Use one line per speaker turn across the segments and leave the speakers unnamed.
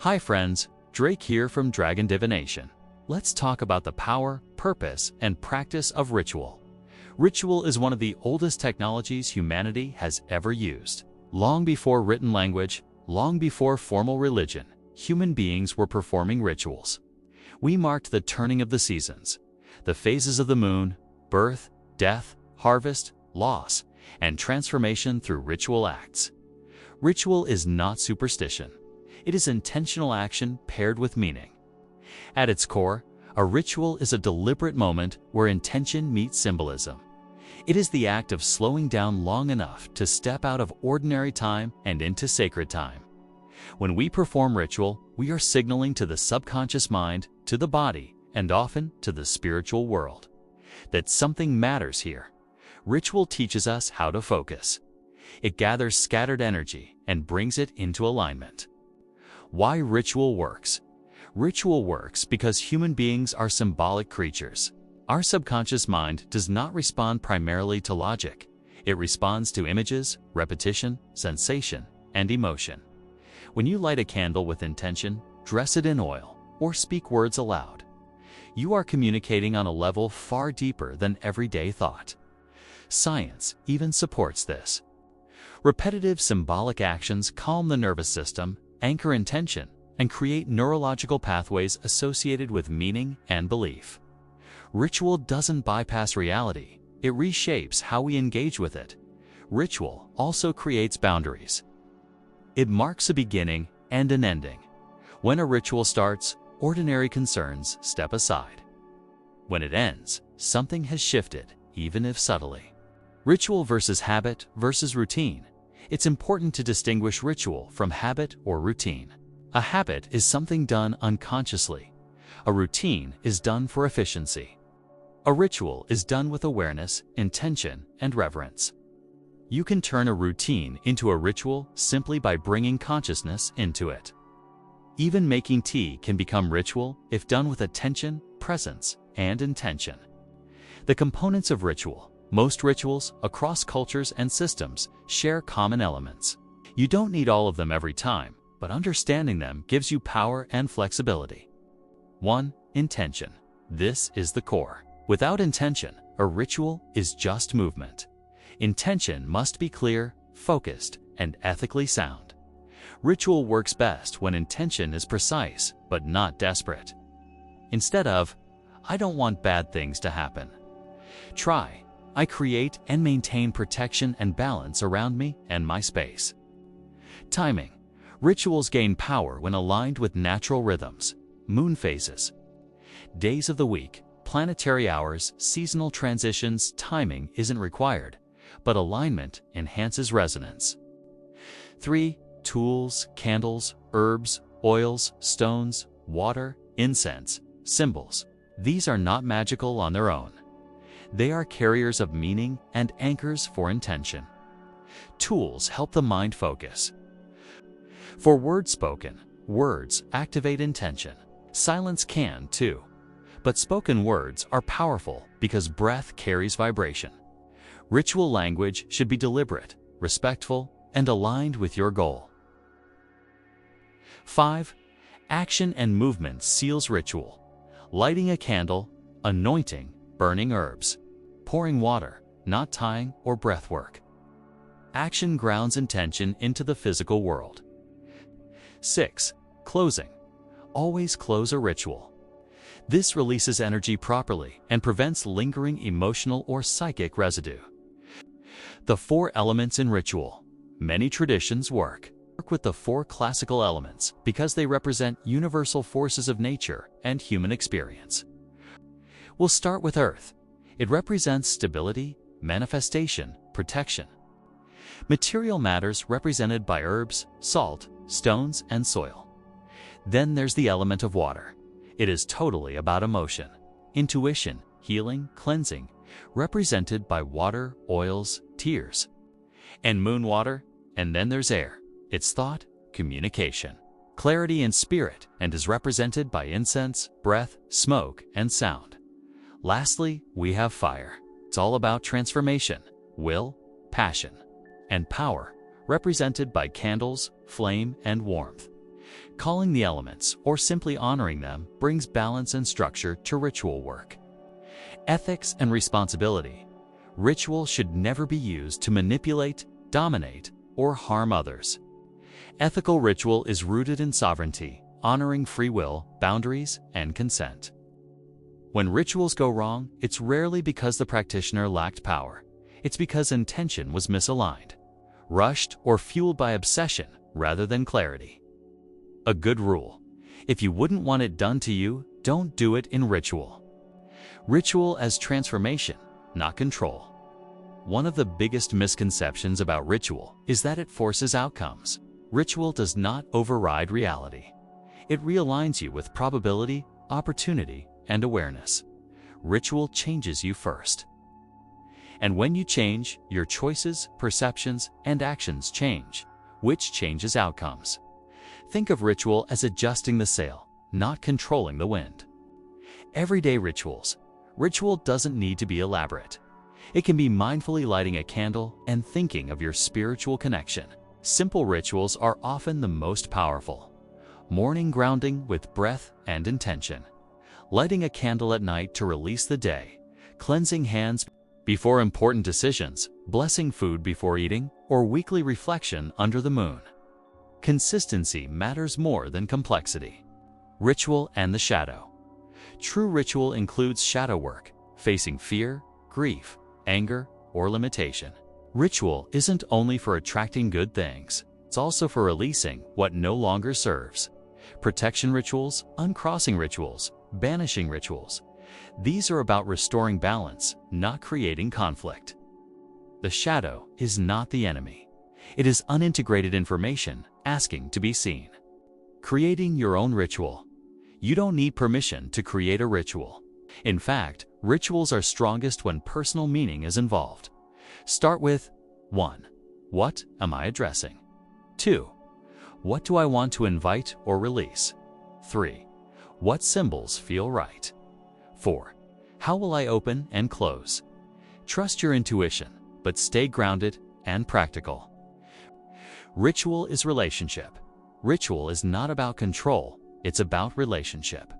Hi friends, Drake here from Dragon Divination. Let's talk about the power, purpose, and practice of ritual. Ritual is one of the oldest technologies humanity has ever used. Long before written language, long before formal religion, human beings were performing rituals. We marked the turning of the seasons, the phases of the moon, birth, death, harvest, loss, and transformation through ritual acts. Ritual is not superstition. It is intentional action paired with meaning. At its core, a ritual is a deliberate moment where intention meets symbolism. It is the act of slowing down long enough to step out of ordinary time and into sacred time. When we perform ritual, we are signaling to the subconscious mind, to the body, and often to the spiritual world that something matters here. Ritual teaches us how to focus. It gathers scattered energy and brings it into alignment. Why ritual works? Ritual works because human beings are symbolic creatures. Our subconscious mind does not respond primarily to logic. It responds to images, repetition, sensation, and emotion. When you light a candle with intention, dress it in oil, or speak words aloud, you are communicating on a level far deeper than everyday thought. Science even supports this. Repetitive symbolic actions calm the nervous system, anchor intention, and create neurological pathways associated with meaning and belief. Ritual doesn't bypass reality, it reshapes how we engage with it. Ritual also creates boundaries. It marks a beginning and an ending. When a ritual starts, ordinary concerns step aside. When it ends, something has shifted, even if subtly. Ritual versus habit versus routine. It's important to distinguish ritual from habit or routine. A habit is something done unconsciously. A routine is done for efficiency. A ritual is done with awareness, intention, and reverence. You can turn a routine into a ritual simply by bringing consciousness into it. Even making tea can become ritual if done with attention, presence, and intention. The components of ritual. Most rituals, across cultures and systems, share common elements. You don't need all of them every time, but understanding them gives you power and flexibility. 1. Intention. This is the core. Without intention, a ritual is just movement. Intention must be clear, focused, and ethically sound. Ritual works best when intention is precise, but not desperate. Instead of, "I don't want bad things to happen," try, "I create and maintain protection and balance around me and my space." Timing. Rituals gain power when aligned with natural rhythms, moon phases, days of the week, planetary hours, seasonal transitions. Timing isn't required, but alignment enhances resonance. 3. Tools, candles, herbs, oils, stones, water, incense, symbols. These are not magical on their own. They are carriers of meaning and anchors for intention. Tools help the mind focus. For words spoken, words activate intention. Silence can too. But spoken words are powerful because breath carries vibration. Ritual language should be deliberate, respectful, and aligned with your goal. 5. Action and movement seals ritual. Lighting a candle, anointing, burning herbs, pouring water, not tying or breath work. Action grounds intention into the physical world. 6. Closing. Always close a ritual. This releases energy properly and prevents lingering emotional or psychic residue. The 4 elements in ritual. Many traditions work with the 4 classical elements because they represent universal forces of nature and human experience. We'll start with earth. It represents stability, manifestation, protection. Material matters represented by herbs, salt, stones, and soil. Then there's the element of water. It is totally about emotion, intuition, healing, cleansing, represented by water, oils, tears. And moon water, and then there's air. It's thought, communication, clarity and spirit, and is represented by incense, breath, smoke, and sound. Lastly, we have fire. It's all about transformation, will, passion, and power, represented by candles, flame, and warmth. Calling the elements or simply honoring them brings balance and structure to ritual work. Ethics and responsibility. Ritual should never be used to manipulate, dominate, or harm others. Ethical ritual is rooted in sovereignty, honoring free will, boundaries, and consent. When rituals go wrong, it's rarely because the practitioner lacked power. It's because intention was misaligned, rushed, or fueled by obsession rather than clarity. A good rule: if you wouldn't want it done to you, don't do it in ritual. Ritual as transformation, not control. One of the biggest misconceptions about ritual is that it forces outcomes. Ritual does not override reality. It realigns you with probability, opportunity, and awareness. Ritual changes you first. And when you change, your choices, perceptions, and actions change, which changes outcomes. Think of ritual as adjusting the sail, not controlling the wind. Everyday rituals. Ritual doesn't need to be elaborate. It can be mindfully lighting a candle and thinking of your spiritual connection. Simple rituals are often the most powerful. Morning grounding with breath and intention. Lighting a candle at night to release the day. Cleansing hands before important decisions. Blessing food before eating, or weekly reflection under the moon. Consistency matters more than complexity. Ritual and the shadow. True ritual includes shadow work, facing fear, grief, anger, or limitation. Ritual isn't only for attracting good things, it's also for releasing what no longer serves. Protection rituals, uncrossing rituals, banishing rituals. These are about restoring balance, not creating conflict. The shadow is not the enemy. It is unintegrated information asking to be seen. Creating your own ritual. You don't need permission to create a ritual. In fact, rituals are strongest when personal meaning is involved. Start with 1. What am I addressing? 2. What do I want to invite or release? 3. What symbols feel right? 4. How will I open and close? Trust your intuition, but stay grounded and practical. Ritual is relationship. Ritual is not about control, it's about relationship.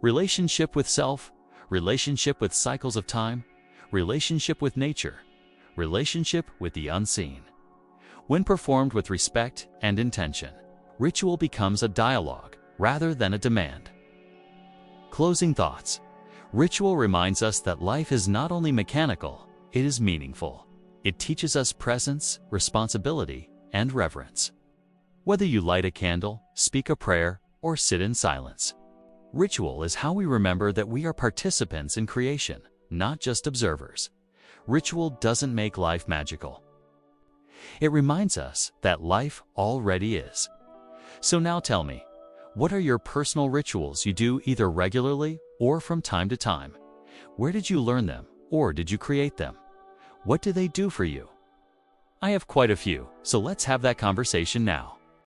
Relationship with self, relationship with cycles of time, relationship with nature, relationship with the unseen. When performed with respect and intention, ritual becomes a dialogue rather than a demand. Closing thoughts. Ritual reminds us that life is not only mechanical, it is meaningful. It teaches us presence, responsibility, and reverence. Whether you light a candle, speak a prayer, or sit in silence, ritual is how we remember that we are participants in creation, not just observers. Ritual doesn't make life magical. It reminds us that life already is. So now tell me, what are your personal rituals you do either regularly or from time to time? Where did you learn them, or did you create them? What do they do for you? I have quite a few, so let's have that conversation now.